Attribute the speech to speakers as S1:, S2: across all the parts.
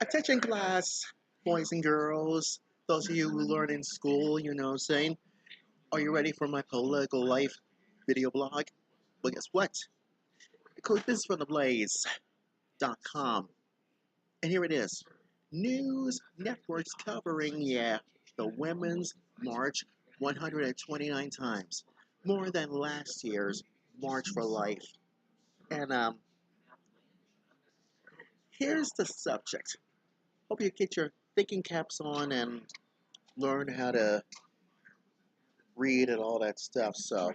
S1: Attention class, boys and girls, those of you who learn in school, you know what I'm saying? Are you ready for my political life video blog? Well, guess what? This is from theblaze.com. And here it is. News networks covering, the Women's March 129 times. More than last year's March for Life. And here's the subject. Hope you get your thinking caps on and learn how to read and all that stuff. So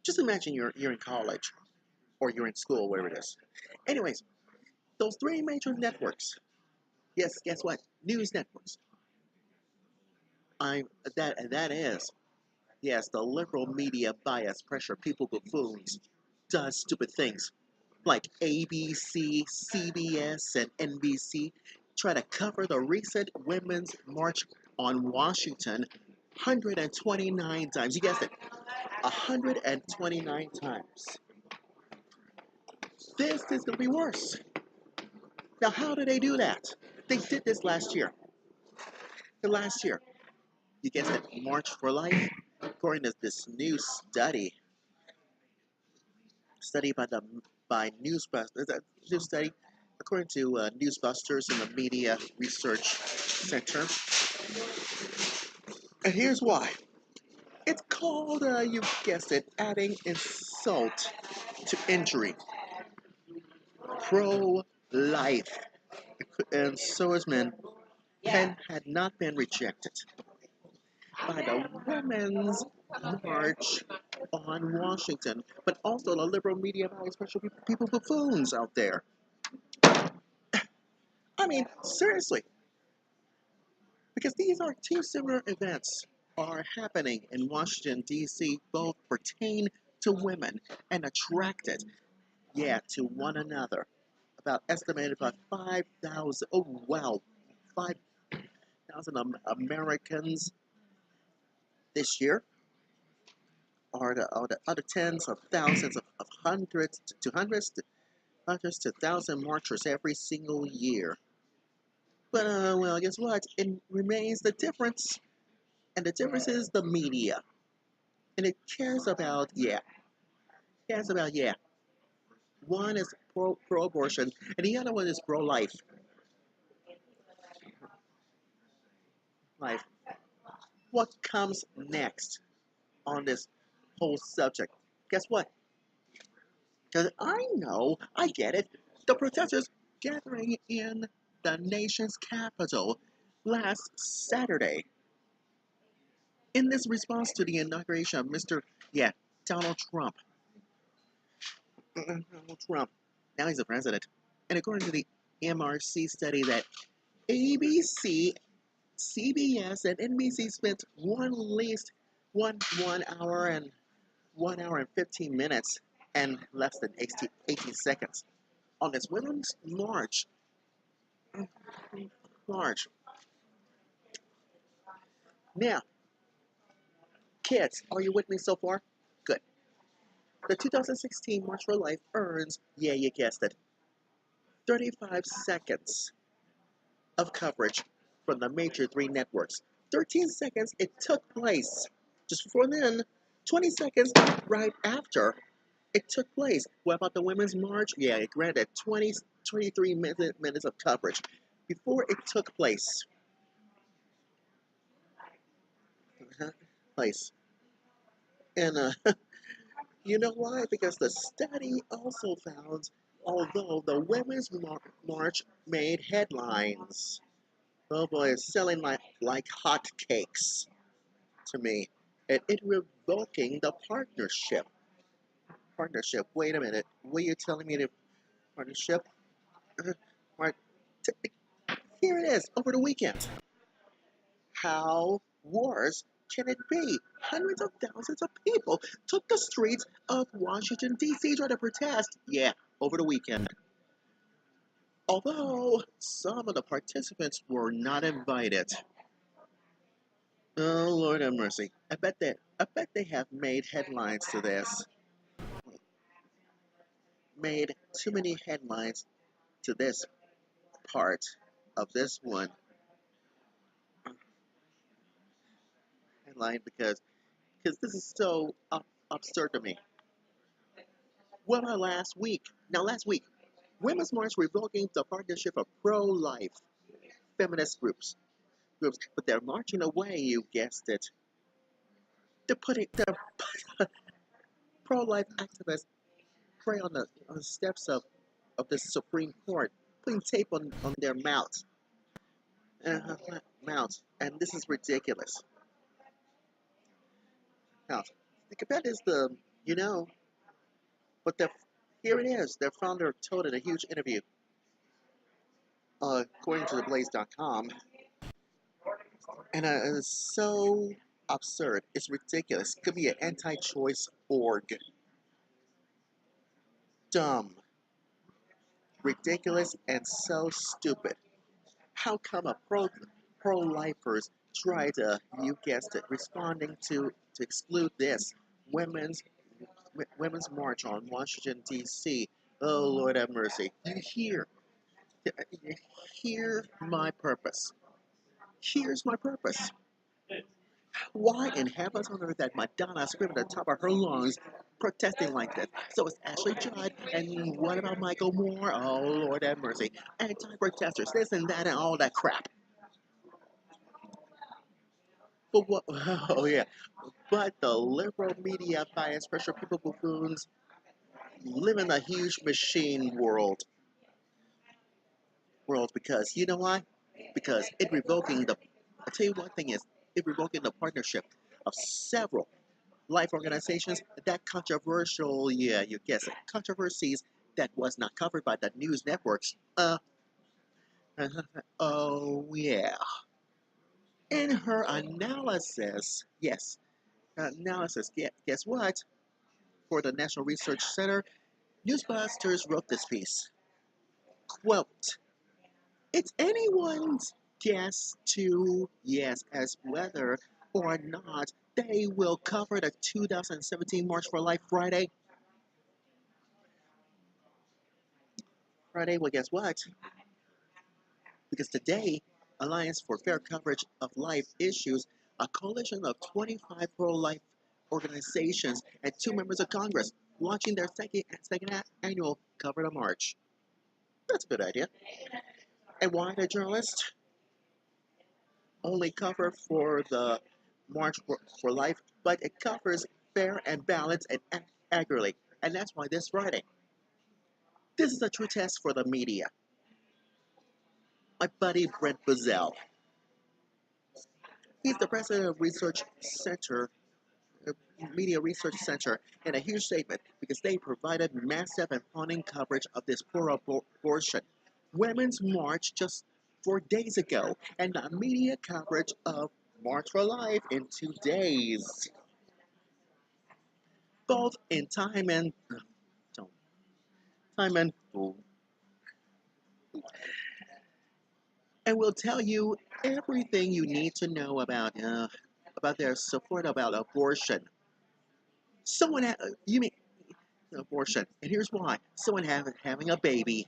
S1: just imagine you're in college or you're in school, whatever it is. Anyways, those three major networks. Yes, guess what? News networks. I'm that is yes, the liberal media bias pressure people buffoons does stupid things like ABC, CBS, and NBC try to cover the recent Women's March on Washington 129 times. You guessed it, 129 times. This is going to be worse. Now, how did they do that? They did this last year. The last year, you guessed it, March for Life. According to this new study by Newsbusters, new study according to Newsbusters and the Media Research Center. And here's why. It's called, you guessed it, adding insult to injury. Pro-life. And so is men. Pen had not been rejected by the Women's March on Washington, but also the liberal media by especially people buffoons out there. I mean, seriously, because these are two similar events are happening in Washington, D.C., both pertain to women and attracted, to one another. About estimated by 5,000, oh wow, 5,000 Americans this year are the other tens of thousands of hundreds to thousand marchers every single year. But well, guess what? It remains the difference, and the difference is the media, and it cares about One is pro abortion, and the other one is pro life. Life. What comes next on this whole subject? Guess what? Because I know, I get it. The protesters gathering in the nation's capital last Saturday in this response to the inauguration of Donald Trump. Donald Trump. Now he's the president. And according to the MRC study that ABC, CBS, and NBC spent one hour and 1 hour and 15 minutes and less than 18 seconds on this women's march. Now, kids, are you with me so far? Good. The 2016 March for Life earns, you guessed it, 35 seconds of coverage from the major three networks. 13 seconds it took place. Just before then, 20 seconds right after it took place. What about the Women's March? Yeah, it granted 23 minutes of coverage before it took place. Place. And you know why? Because the study also found, although the Women's March made headlines, oh boy, it's selling like hotcakes to me. And it revoking the partnership. Partnership. Wait a minute. Were you telling me the partnership? Right. Here it is over the weekend. How worse can it be? Hundreds of thousands of people took the streets of Washington, D.C. trying to protest. Yeah, over the weekend. Although some of the participants were not invited. Oh Lord have mercy. I bet they have made headlines to this. Made too many headlines to this part of this one headline because this is so absurd to me. What about last week? Now, last week, Women's March revoking the partnership of pro-life feminist groups, but they're marching away. You guessed it. They're putting their pro-life activists pray on the steps of the Supreme Court, putting tape on their mouths, and this is ridiculous. Now, think about this, you know, but here it is. Their founder told in a huge interview, according to theblaze.com, and it's so absurd. It's ridiculous. It could be an anti-choice org. Dumb, ridiculous, and so stupid. How come a pro-lifers try to, you guessed it, responding to exclude this women's women's march on Washington D.C. Oh Lord have mercy. You hear my purpose. Here's my purpose. Why in heavens on earth that Madonna screaming at the top of her lungs, protesting like this? So it's Ashley Judd, and what about Michael Moore? Oh Lord have mercy. Anti-protesters, this and that and all that crap. But what? Oh yeah. But the liberal media bias pressure people buffoons live in a huge machine world because you know why? Because I'll tell you one thing is it revoking the partnership of several life organizations that controversial, yeah, you guess it, controversies that was not covered by the news networks. Oh yeah. In her analysis, yes, guess what? For the National Research Center, Newsbusters wrote this piece. Quote, it's anyone's guess to, yes, as whether or not they will cover the 2017 March for Life Friday. Well, guess what? Because today, Alliance for Fair Coverage of Life issues a coalition of 25 pro-life organizations and 2 members of Congress launching their second annual Cover the March. That's a good idea. And why the journalists only cover for the March for Life, but it covers fair and balanced and accurately. And that's why this Friday. This is a true test for the media. My buddy Brent Buzzell. He's the president of Research Center, Media Research Center, in a huge statement because they provided massive and haunting coverage of this pro-abortion Women's March just 4 days ago, and the media coverage of March for Life in 2 days, both in time and and will tell you everything you need to know about their support about abortion. You mean abortion, and here's why: someone having a baby,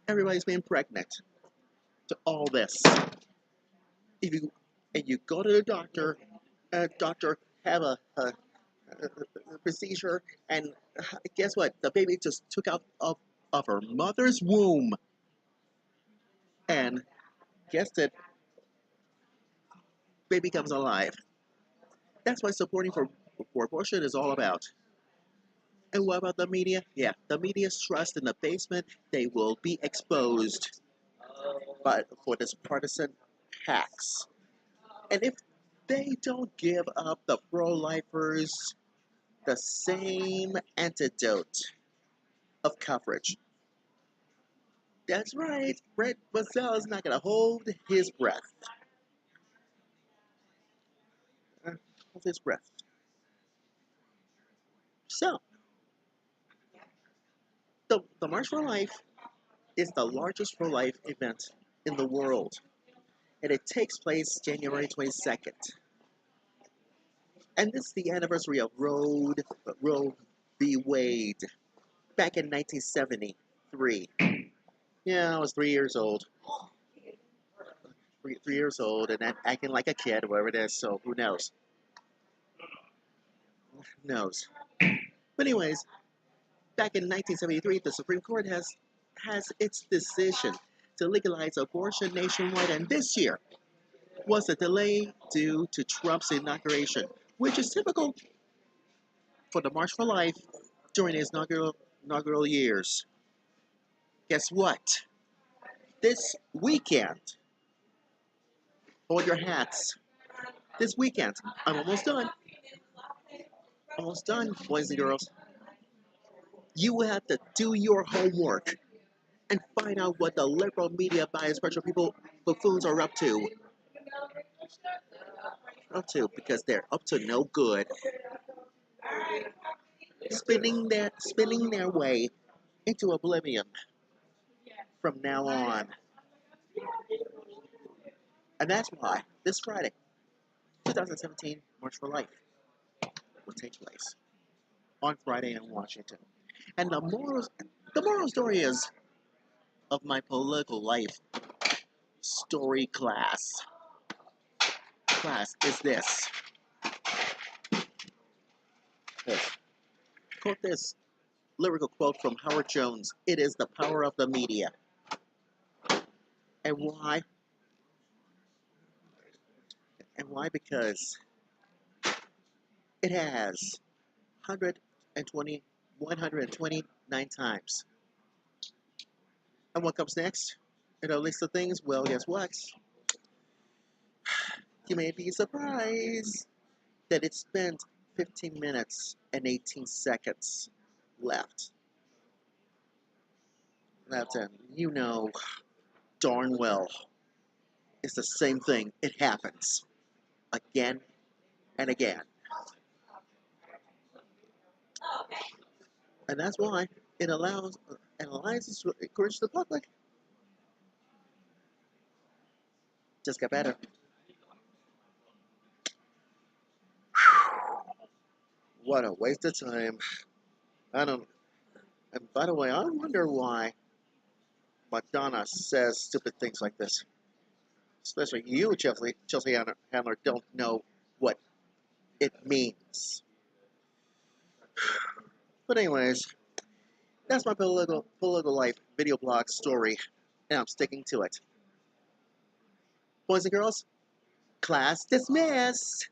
S1: everybody's been pregnant. To all this, if you go to the doctor, doctor have a procedure, and guess what? The baby just took out of her mother's womb, and guess it, baby comes alive. That's what supporting for abortion is all about. And what about the media? Yeah, the media's trust in the basement. They will be exposed for this partisan hacks. And if they don't give up the pro-lifers the same antidote of coverage, that's right, Brett Buzzell is not going to hold his breath. Hold his breath. So, the March for Life is the largest pro-life event in the world, and it takes place January 22nd. And this is the anniversary of Roe v. Wade back in 1973. Yeah, I was 3 years old. 3 years old, and then acting like a kid, whatever it is. So who knows? Who knows? But anyways, back in 1973, the Supreme Court has its decision to legalize abortion nationwide, and this year was a delay due to Trump's inauguration, which is typical for the March for Life during his inaugural years. Guess what? This weekend, hold your hats. This weekend, I'm almost done. Almost done, boys and girls. You will have to do your homework and find out what the liberal media bias pressure people buffoons are up to because they're up to no good, spinning their way into oblivion from now on. And that's why this Friday, 2017, March for Life will take place on Friday in Washington. And the moral story is of my political life story class is this. This. Quote this lyrical quote from Howard Jones. It is the power of the media. And why? And why? Because it has 129 times. And what comes next in our list of things? Well, guess what? You may be surprised that it spent 15 minutes and 18 seconds left. And you know darn well it's the same thing. It happens again and again. And that's why it allows to encourage the public. Just get better. What a waste of time. I don't. And by the way, I wonder why Madonna says stupid things like this. Especially you, Chelsea Handler, don't know what it means. But anyways, that's my political life video blog story, and I'm sticking to it. Boys and girls, class dismissed.